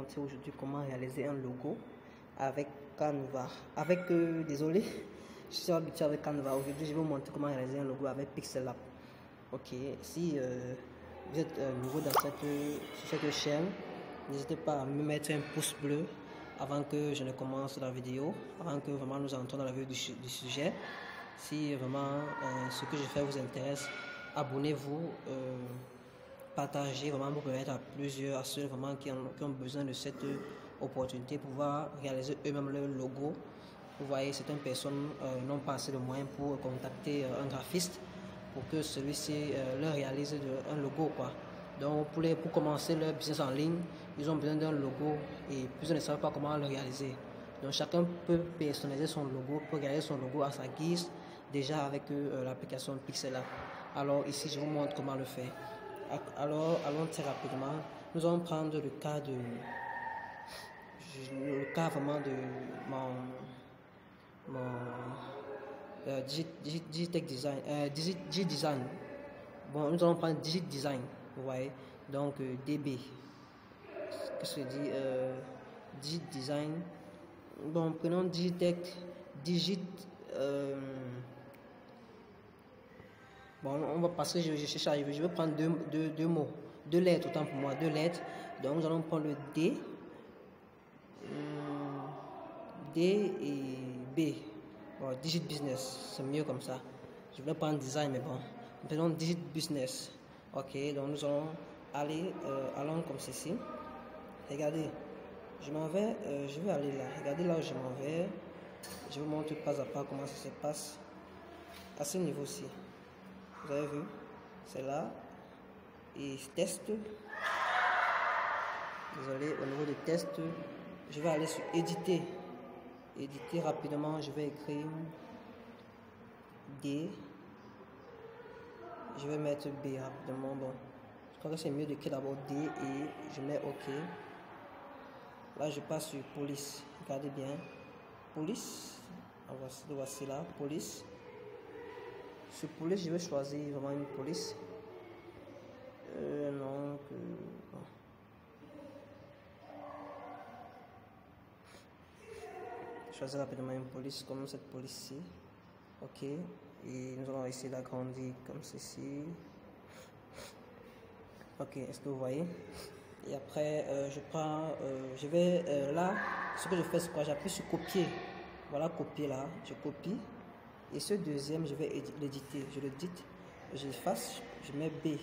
montrer aujourd'hui comment réaliser un logo avec Canva. Désolé, je suis habitué avec Canva. Aujourd'hui, je vais vous montrer comment réaliser un logo avec Pixellab. Ok, si vous êtes nouveau sur cette chaîne, n'hésitez pas à me mettre un pouce bleu avant que je ne commence la vidéo, avant que vraiment nous entrons dans la vue du sujet. Si vraiment ce que je fais vous intéresse, abonnez-vous, partagez, vraiment vous permettre à ceux vraiment qui ont besoin de cette opportunité pour pouvoir réaliser eux-mêmes leur logo. Vous voyez, certaines personnes n'ont pas assez de moyens pour contacter un graphiste pour que celui-ci leur réalise un logo, quoi. Donc pour commencer leur business en ligne, ils ont besoin d'un logo et plusieurs ne savent pas comment le réaliser. Donc chacun peut personnaliser son logo, peut réaliser son logo à sa guise, déjà avec l'application Pixellab. Alors ici je vous montre comment le faire. Alors allons très rapidement. Nous allons prendre le cas vraiment de mon Digitech Design, Design. Bon, nous allons prendre Digit Design, vous voyez. Donc DB. Qu'est-ce que je dis? Digit Design. Bon, prenons Digitech, bon, on va passer, je cherche à arriver. Je vais prendre deux mots, deux lettres, autant pour moi, deux lettres. Donc nous allons prendre le D, et B. Bon, Digit Business, c'est mieux comme ça. Je voulais prendre design, mais bon. Prenons Digit Business. Ok, donc nous allons aller, allons comme ceci. Regardez, je m'en vais, je vais aller là. Regardez là où je m'en vais. Je vous montre pas à pas comment ça se passe. À ce niveau-ci, vous avez vu, c'est là. Et test. Désolé, au niveau des tests, je vais aller sur éditer. Éditer rapidement, je vais écrire D. Je vais mettre B rapidement. Bon, je crois que c'est mieux d'écrire d'abord D et je mets OK. Là, je passe sur police. Regardez bien. Police. Voici là, police. Sur police, je vais choisir vraiment une police. Non, bon. Choisir rapidement une police comme cette police-ci. Ok. Et nous allons essayer d'agrandir comme ceci. Ok, est-ce que vous voyez? Et après, je vais là, ce que je fais, c'est quoi? J'appuie sur copier. Voilà, copier là, je copie. Et ce deuxième, je vais l'éditer. Je l'édite, je l'efface, je mets B.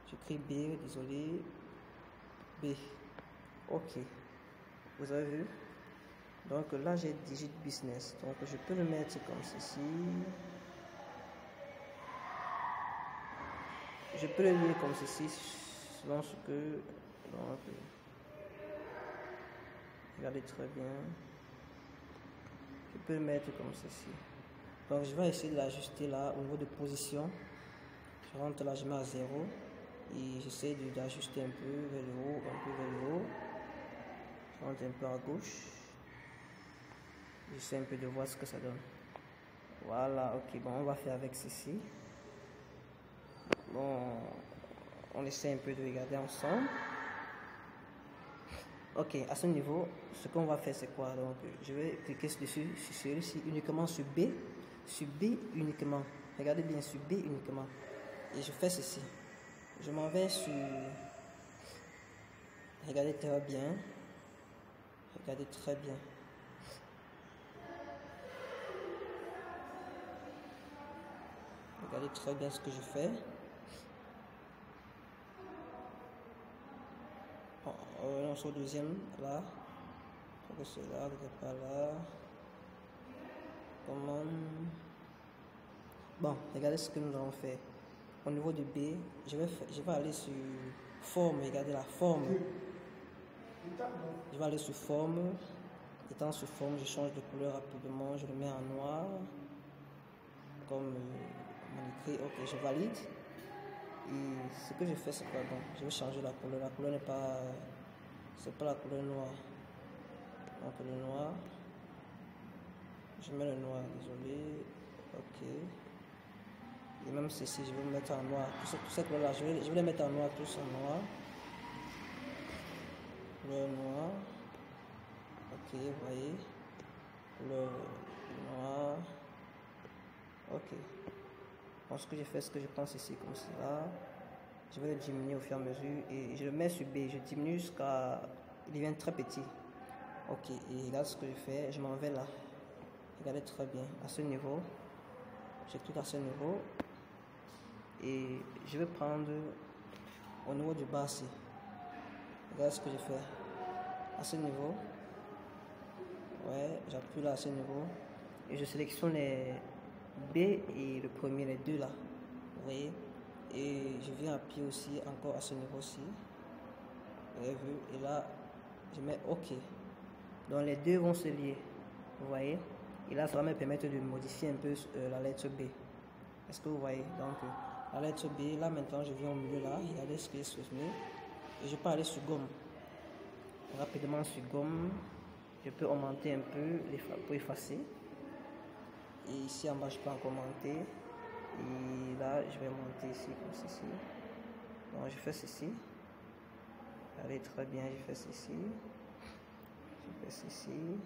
J'écris B, désolé. B. Ok. Vous avez vu? Donc là, j'ai Digit Business. Donc je peux le mettre comme ceci. Je peux le lire comme ceci, selon ce que... Donc, regardez très bien. Je peux le mettre comme ceci. Donc je vais essayer de l'ajuster là au niveau de position. Je rentre là, je mets à 0. Et j'essaie d'ajuster un peu vers le haut, un peu vers le haut. Je rentre un peu à gauche. J'essaie un peu de voir ce que ça donne. Voilà, ok, bon, on va faire avec ceci. Bon, on essaie un peu de regarder ensemble. Ok, à ce niveau, ce qu'on va faire, c'est quoi? Donc, je vais cliquer dessus, sur celui-ci, uniquement sur B uniquement. Regardez bien, sur B uniquement. Et je fais ceci. Je m'en vais sur... Regardez très bien. Regardez très bien. Regardez très bien ce que je fais. On sur le deuxième, là. Je crois que c'est là, pas là. Comment... Bon, regardez ce que nous allons faire. Au niveau de B, je vais aller sur forme. Regardez la forme. Je vais aller sur forme. Étant sur forme, je change de couleur rapidement. Je le mets en noir. Comme on écrit, ok, je valide. Et ce que je fais, c'est quoi? Donc, je vais changer la couleur. La couleur n'est pas... C'est pas la couleur noire. Donc le noir. Je mets le noir, désolé. Ok. Et même ceci, je vais le mettre en noir. Tout cette couleur là, je vais les mettre en noir, tous en noir. couleur noire. Ok, vous voyez, couleur noire. Ok. Bon, ce que j'ai fait, ce que je pense ici comme cela. Je vais le diminuer au fur et à mesure et je le mets sur B. Je diminue jusqu'à il devient très petit. Ok, et là ce que je fais, je m'en vais là. Regardez très bien, à ce niveau. Je clique à ce niveau et je vais prendre au niveau du bas ici. Regardez ce que je fais. À ce niveau. Ouais, j'appuie là à ce niveau et je sélectionne les B et le premier, les deux là. Vous voyez? Et je viens appuyer aussi encore à ce niveau-ci. Vous avez vu? Et là, je mets OK. Donc les deux vont se lier. Vous voyez? Et là, ça va me permettre de modifier un peu la lettre B. Est-ce que vous voyez? Donc, la lettre B, là maintenant, je viens au milieu là. Regardez ce que j'ai sélectionné. Et je peux aller sur gomme. Rapidement sur gomme. Je peux augmenter un peu pour effacer. Et ici en bas, je peux encore monter. Et là, je vais monter ici comme ceci. Donc, je fais ceci. Allez, très bien, je fais ceci. Je fais ceci.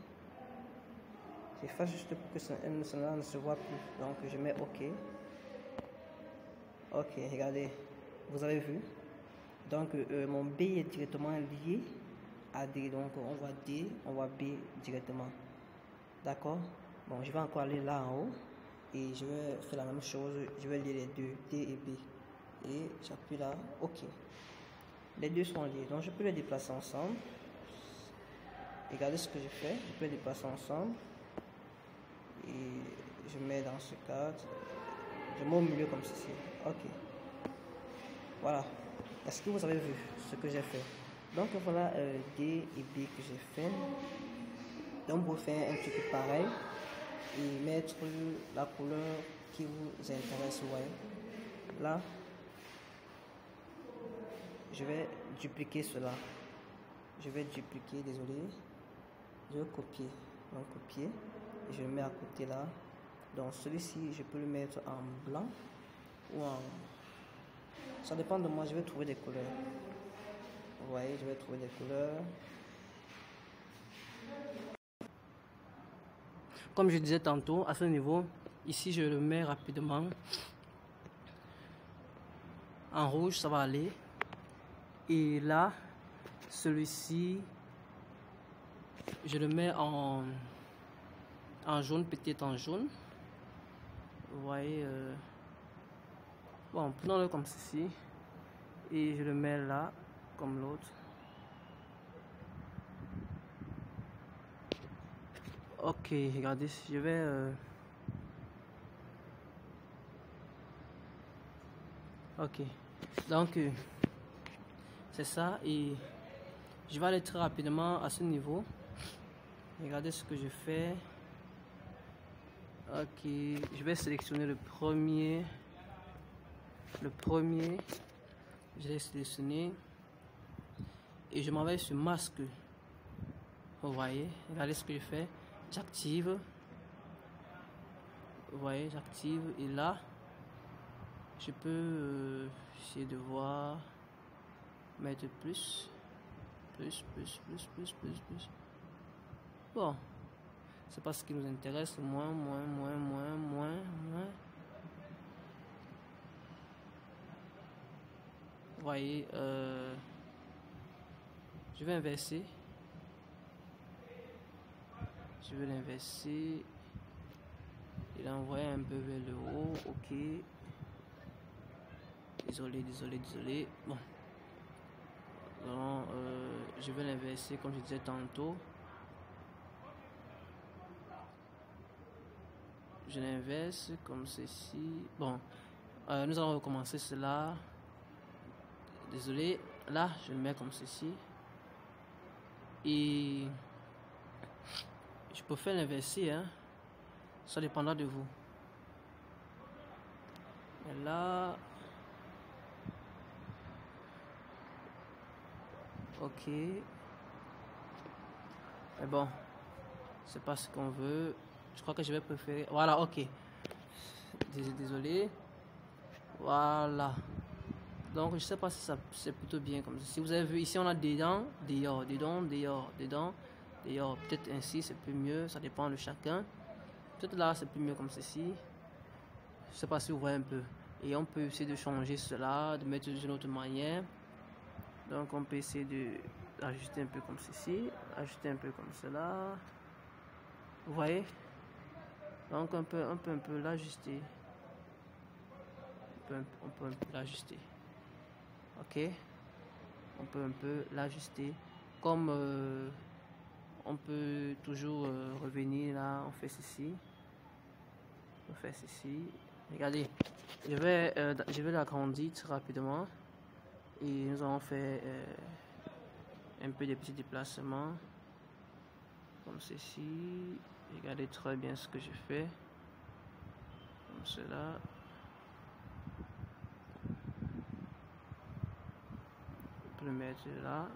J'efface juste pour que cela ne se voit plus. Donc, je mets OK. OK, regardez. Vous avez vu? Donc, mon B est directement lié à D. Donc, on voit D, on voit B directement. D'accord? Bon, je vais encore aller là en haut. Et je vais faire la même chose. Je vais lier les deux, D et B. Et j'appuie là, OK. Les deux sont liés. Donc, je peux les déplacer ensemble. Regardez ce que je fais. Je peux les déplacer ensemble. Et je mets dans ce cadre. Je mets au milieu comme ceci. OK. Voilà. Est-ce que vous avez vu ce que j'ai fait? Donc, voilà D et B que j'ai fait. Donc, vous faites un truc pareil. Et mettre la couleur qui vous intéresse. Ouais. Là, je vais dupliquer cela. Je vais dupliquer, désolé. Je vais copier. Donc, copier. Et je le mets à côté là. Donc, celui-ci, je peux le mettre en blanc ou en... Ça dépend de moi. Je vais trouver des couleurs. Vous voyez, je vais trouver des couleurs. Comme je disais tantôt, à ce niveau, ici, je le mets rapidement. En rouge, ça va aller. Et là, celui-ci, je le mets en jaune, peut-être en jaune. Vous voyez, bon, prenons-le comme ceci. Et je le mets là, comme l'autre. Ok, regardez, je vais... Ok, donc c'est ça. Et je vais aller très rapidement à ce niveau. Regardez ce que je fais. Ok, je vais sélectionner le premier. Je l'ai sélectionné. Et je m'en vais sur masque. Vous voyez, regardez ce que je fais. J'active. Vous voyez, j'active. Et là, je peux essayer de voir. Mettre plus. Bon. C'est pas ce qui nous intéresse. Moins. Vous voyez, je vais inverser. Je vais l'inverser. Il a envoyé un peu vers le haut. Ok. Désolé. Bon. Donc, je vais l'inverser comme je disais tantôt. Je l'inverse comme ceci. Bon, nous allons recommencer cela. Désolé. Là, je le mets comme ceci. Et je peux faire l'inverser, hein. Ça dépendra de vous. Et là, ok. Mais bon, c'est pas ce qu'on veut. Je crois que je vais préférer. Voilà, ok. Désolé. Voilà. Donc je sais pas si ça c'est plutôt bien comme ça. Si vous avez vu ici on a dedans, dehors, dedans, dehors, dedans, dehors. Peut-être ainsi c'est plus mieux, ça dépend de chacun. Peut-être là c'est plus mieux comme ceci. Je sais pas si vous voyez un peu. Et on peut essayer de changer cela, de mettre d'une autre manière. Donc on peut essayer d'ajuster un peu comme ceci, ajuster un peu comme cela. Vous voyez? Donc on peut un peu l'ajuster. On peut un peu l'ajuster. Ok? On peut un peu l'ajuster. Comme on peut toujours revenir là, on fait ceci. On fait ceci. Regardez, je vais l'agrandir très rapidement. Et nous allons faire un peu de petits déplacements. Comme ceci. Regardez très bien ce que je fais. Comme cela. On peut le mettre là.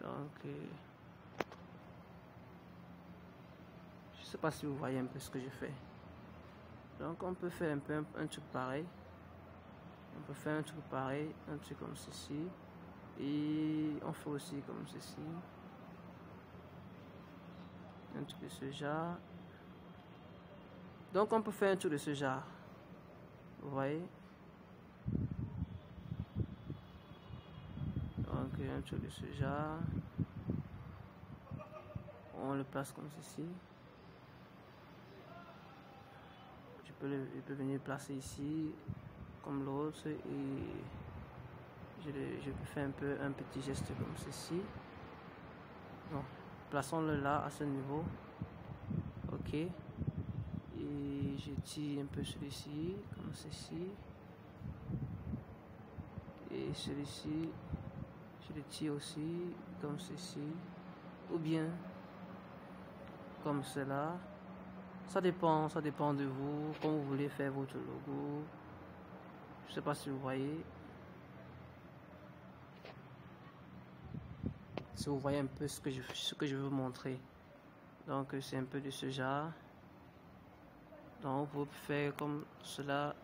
Donc, je sais pas si vous voyez un peu ce que je fais. Donc, on peut faire un peu un truc pareil. On peut faire un truc pareil, un truc comme ceci. Et on fait aussi comme ceci. Un truc de ce genre. Donc, on peut faire un truc de ce genre. Vous voyez? Donc, un truc de ce genre. On le place comme ceci. Je peux venir placer ici comme l'autre et je peux faire un petit geste comme ceci. Bon, plaçons-le là à ce niveau. Ok. Et je tire un peu celui-ci comme ceci. Et celui-ci, je le tire aussi comme ceci. Ou bien comme cela. Ça dépend de vous, comme vous voulez faire votre logo. Je sais pas si vous voyez. Si vous voyez un peu ce que je veux vous montrer. Donc c'est un peu de ce genre. Donc vous pouvez faire comme cela.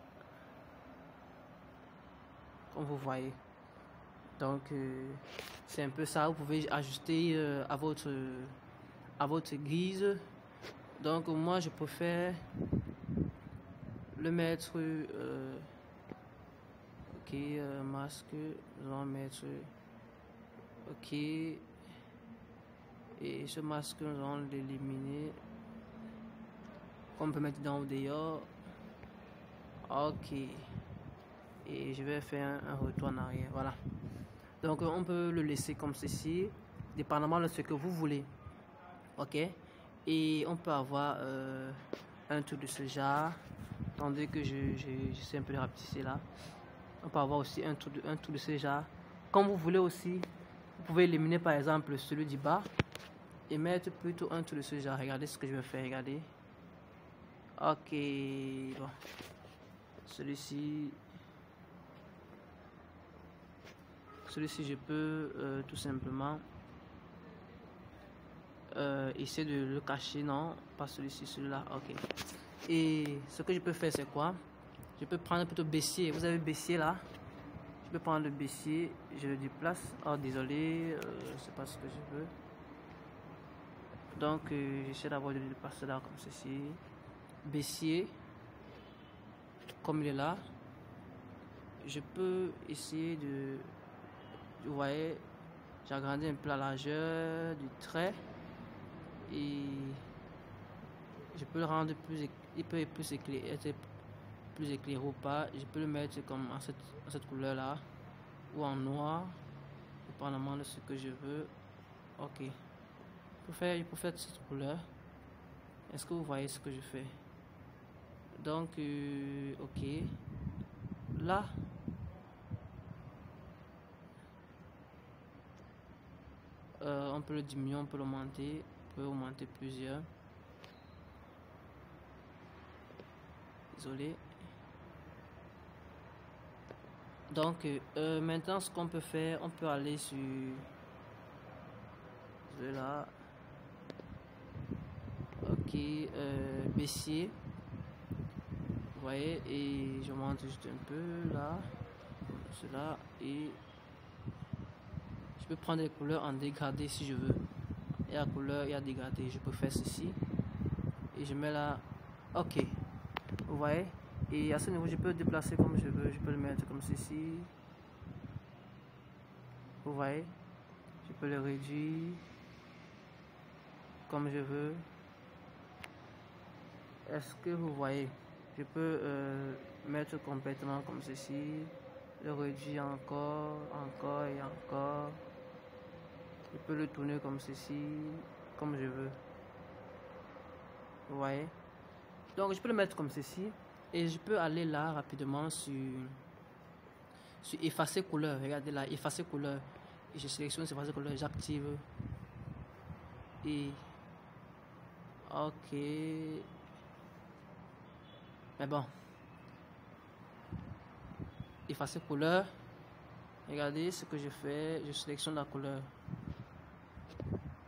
Comme vous voyez. Donc c'est un peu ça. Vous pouvez ajuster à votre guise. Donc moi je préfère le mettre ok, masque, nous allons mettre ok, et ce masque nous allons l'éliminer, qu'on peut mettre dans ou dehors. Ok, et je vais faire un retour en arrière. Voilà, donc on peut le laisser comme ceci, dépendamment de ce que vous voulez. Ok, et on peut avoir un truc de ce genre. Attendez que j'essaie un peu de rapetisser là. On peut avoir aussi un truc de ce genre. Comme vous voulez aussi, vous pouvez éliminer par exemple celui du bas et mettre plutôt un truc de ce genre. Regardez ce que je vais faire, regardez. Ok, bon. Celui-ci, je peux tout simplement essayer de le cacher. Non, pas celui-ci, celui-là. Ok. Et ce que je peux faire, c'est quoi? Je peux prendre plutôt baissier. Vous avez baissier là? Je peux prendre le baissier, je le déplace. Oh, désolé, je sais pas ce que je veux. Donc, j'essaie d'avoir de le déplacer là comme ceci. Baissier, comme il est là. Je peux essayer de. Vous voyez, j'agrandis un peu la largeur du trait. Et je peux le rendre plus. Il peut être plus éclairé ou pas. Je peux le mettre comme en cette couleur là ou en noir, dépendamment de ce que je veux. Ok, je peux faire cette couleur. Est-ce que vous voyez ce que je fais? Donc ok, là on peut le diminuer, on peut l'augmenter, on peut augmenter plusieurs. Désolé. Donc maintenant ce qu'on peut faire, on peut aller sur là. Ok, baissier. voyez, et je monte juste un peu là, comme cela, et je peux prendre les couleurs en dégradé si je veux. Il y a couleur, il y a dégradé, je peux faire ceci, et je mets là, ok, vous voyez, et à ce niveau je peux le déplacer comme je veux, je peux le mettre comme ceci, vous voyez, je peux le réduire comme je veux. Est-ce que vous voyez? Je peux mettre complètement comme ceci, le réduire encore, encore et encore. Je peux le tourner comme ceci, comme je veux. Vous voyez? Donc je peux le mettre comme ceci et je peux aller là rapidement sur effacer couleur. Regardez là, effacer couleur. Et je sélectionne effacer couleur, j'active. Et ok. Mais bon. Effacer couleur. Regardez ce que je fais. Je sélectionne la couleur.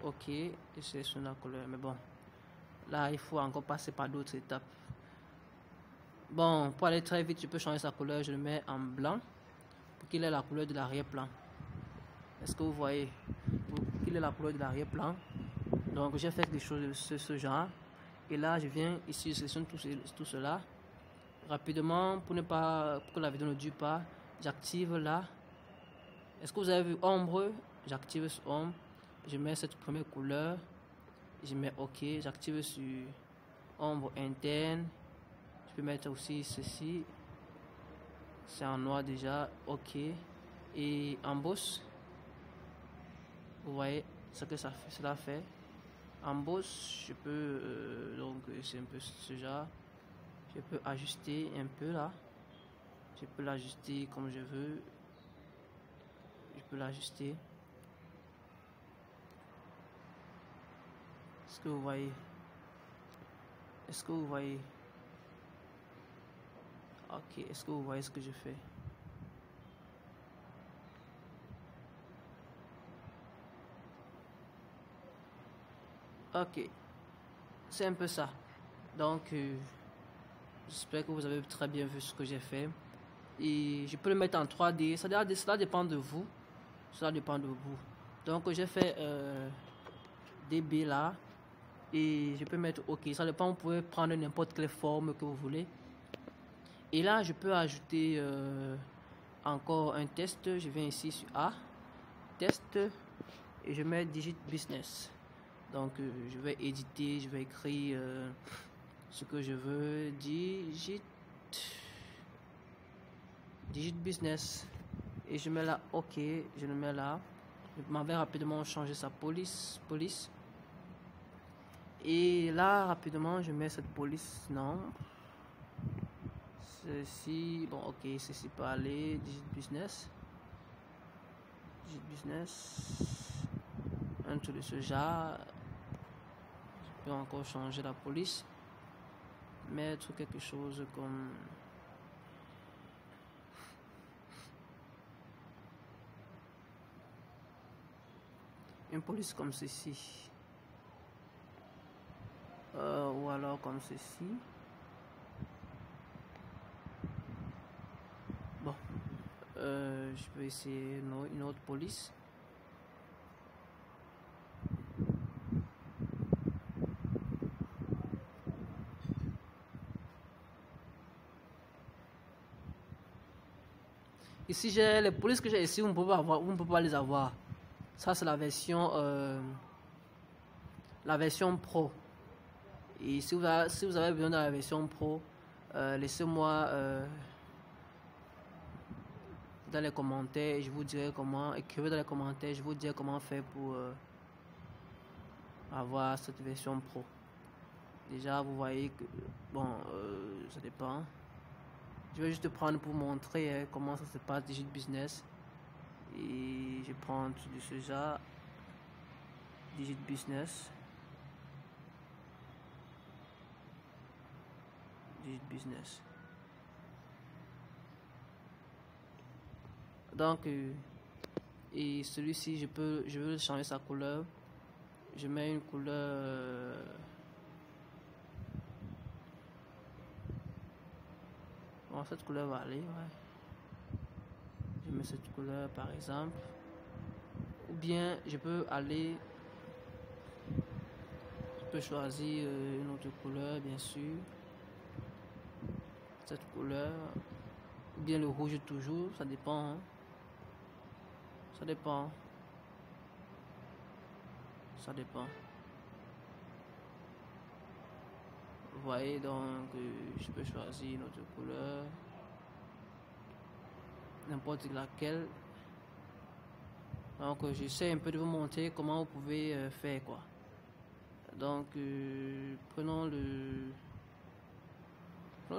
Ok. Je sélectionne la couleur. Mais bon. Là, il faut encore passer par d'autres étapes. Bon, pour aller très vite, je peux changer sa couleur. Je le mets en blanc pour qu'il ait la couleur de l'arrière-plan. Est-ce que vous voyez? Pour qu'il ait la couleur de l'arrière-plan. Donc, j'ai fait des choses de ce genre. Et là, je viens ici, je sélectionne tout cela. Rapidement, pour que la vidéo ne dure pas, j'active là. Est-ce que vous avez vu ombre? J'active sur ombre. Je mets cette première couleur. Je mets OK. J'active sur ombre interne. Je peux mettre aussi ceci. C'est en noir déjà. OK. Et embosse. Vous voyez ce que cela fait. Embosse, je peux donc c'est un peu ce genre. Je peux ajuster un peu là. Je peux l'ajuster comme je veux. Je peux l'ajuster. Est-ce que vous voyez? Est-ce que vous voyez? Ok, est-ce que vous voyez ce que je fais? Ok, c'est un peu ça. Donc, j'espère que vous avez très bien vu ce que j'ai fait. Et je peux le mettre en 3D. Cela dépend de vous. Cela dépend de vous. Donc, j'ai fait DB là. Et je peux mettre OK. Ça dépend, vous pouvez prendre n'importe quelle forme que vous voulez. Et là, je peux ajouter encore un test. Je viens ici sur A. Test. Et je mets Digit Business. Donc, je vais éditer. Je vais écrire ce que je veux. Digit Business. Et je mets là OK. Je le mets là. Je m'en vais rapidement changer sa police. Et là, rapidement, je mets cette police. Non. Ceci. Bon, ok. Ceci peut aller. Digit Business. Un truc de ce genre. Je peux encore changer la police. Mettre quelque chose comme. Une police comme ceci. Ou alors comme ceci. Bon, je vais essayer une autre police. Ici j'ai les polices que j'ai ici, vous ne pouvez pas les avoir. Ça c'est la version pro. Et si vous avez besoin de la version pro, laissez-moi dans les commentaires, je vous dirai comment. Écrivez dans les commentaires, je vous dirai comment faire pour avoir cette version pro. Déjà, vous voyez que bon, ça dépend. Je vais juste prendre pour montrer comment ça se passe Digit Business. Et je prends tout de ce genre. Digit Business. Donc, et celui-ci, je veux changer sa couleur. Je mets une couleur. Alors cette couleur va aller, ouais. Je mets cette couleur par exemple. Ou bien je peux aller, je peux choisir une autre couleur bien sûr. Cette couleur, ou bien le rouge toujours, ça dépend. Hein. Ça dépend. Ça dépend. Vous voyez donc, je peux choisir une autre couleur. N'importe laquelle. Donc j'essaie un peu de vous montrer comment vous pouvez faire quoi. Donc prenons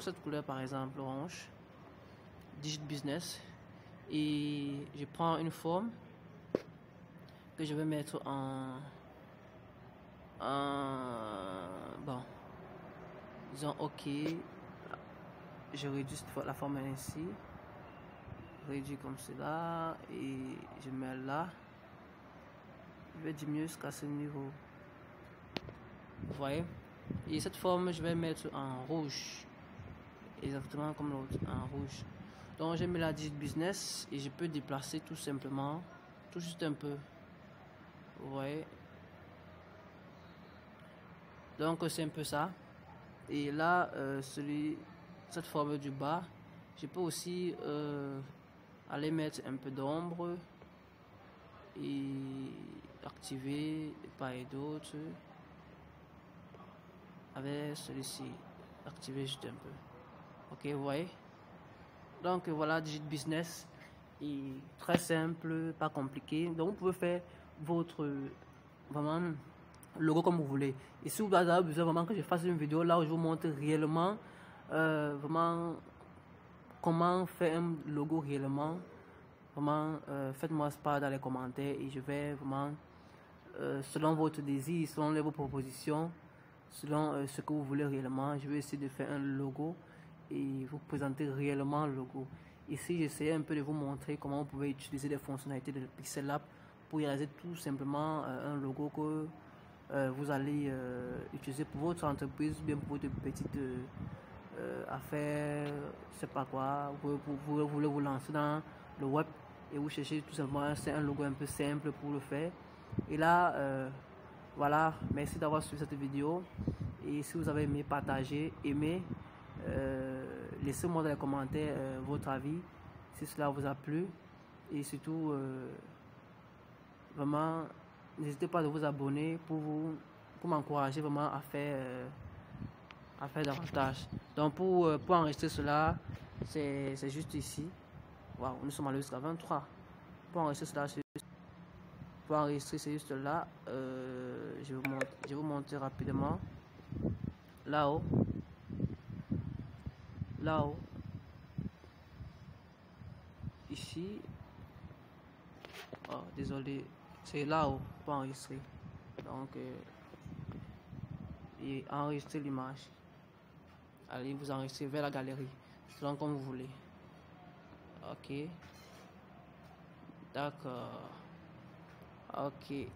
cette couleur par exemple orange, Digit Business, et je prends une forme que je vais mettre bon, disons ok, je réduis la forme ainsi, réduis comme cela et je mets là, je vais diminuer jusqu'à ce niveau, vous voyez, et cette forme je vais mettre en rouge, exactement comme l'autre, en rouge. Donc j'ai mis la Digit Business et je peux déplacer tout simplement, tout juste un peu, vous voyez. Donc c'est un peu ça. Et là, cette forme du bas, je peux aussi aller mettre un peu d'ombre et activer de part et d'autre avec celui-ci, activer juste un peu. Ok, vous voyez. Donc voilà, Digit Business, et très simple, pas compliqué. Donc vous pouvez faire votre vraiment logo comme vous voulez. Et si vous avez besoin vraiment que je fasse une vidéo là où je vous montre réellement vraiment comment faire un logo réellement, vraiment faites-moi part dans les commentaires et je vais vraiment selon votre désir, selon vos propositions, selon ce que vous voulez réellement, je vais essayer de faire un logo et vous présenter réellement le logo. Ici j'essaie un peu de vous montrer comment vous pouvez utiliser les fonctionnalités de Pixel Lab pour réaliser tout simplement un logo que vous allez utiliser pour votre entreprise, bien pour votre petite affaire, je sais pas quoi, vous voulez vous lancer dans le web et vous cherchez tout simplement un logo un peu simple pour le faire. Et là, voilà, merci d'avoir suivi cette vidéo. Et si vous avez aimé, partagez, aimez, laissez-moi dans les commentaires votre avis, si cela vous a plu. Et surtout, vraiment, n'hésitez pas à vous abonner pour m'encourager vraiment à faire davantage. Donc pour enregistrer cela, c'est juste ici. Waouh, nous sommes allés jusqu'à 23. Pour enregistrer cela, c'est juste là. Je vais vous montrer rapidement. Là-haut. Là-haut. Ici. Oh, désolé. C'est là-haut pour enregistrer. Donc, et enregistrer l'image. Allez vous enregistrer vers la galerie. Selon comme vous voulez. Ok. D'accord. Ok.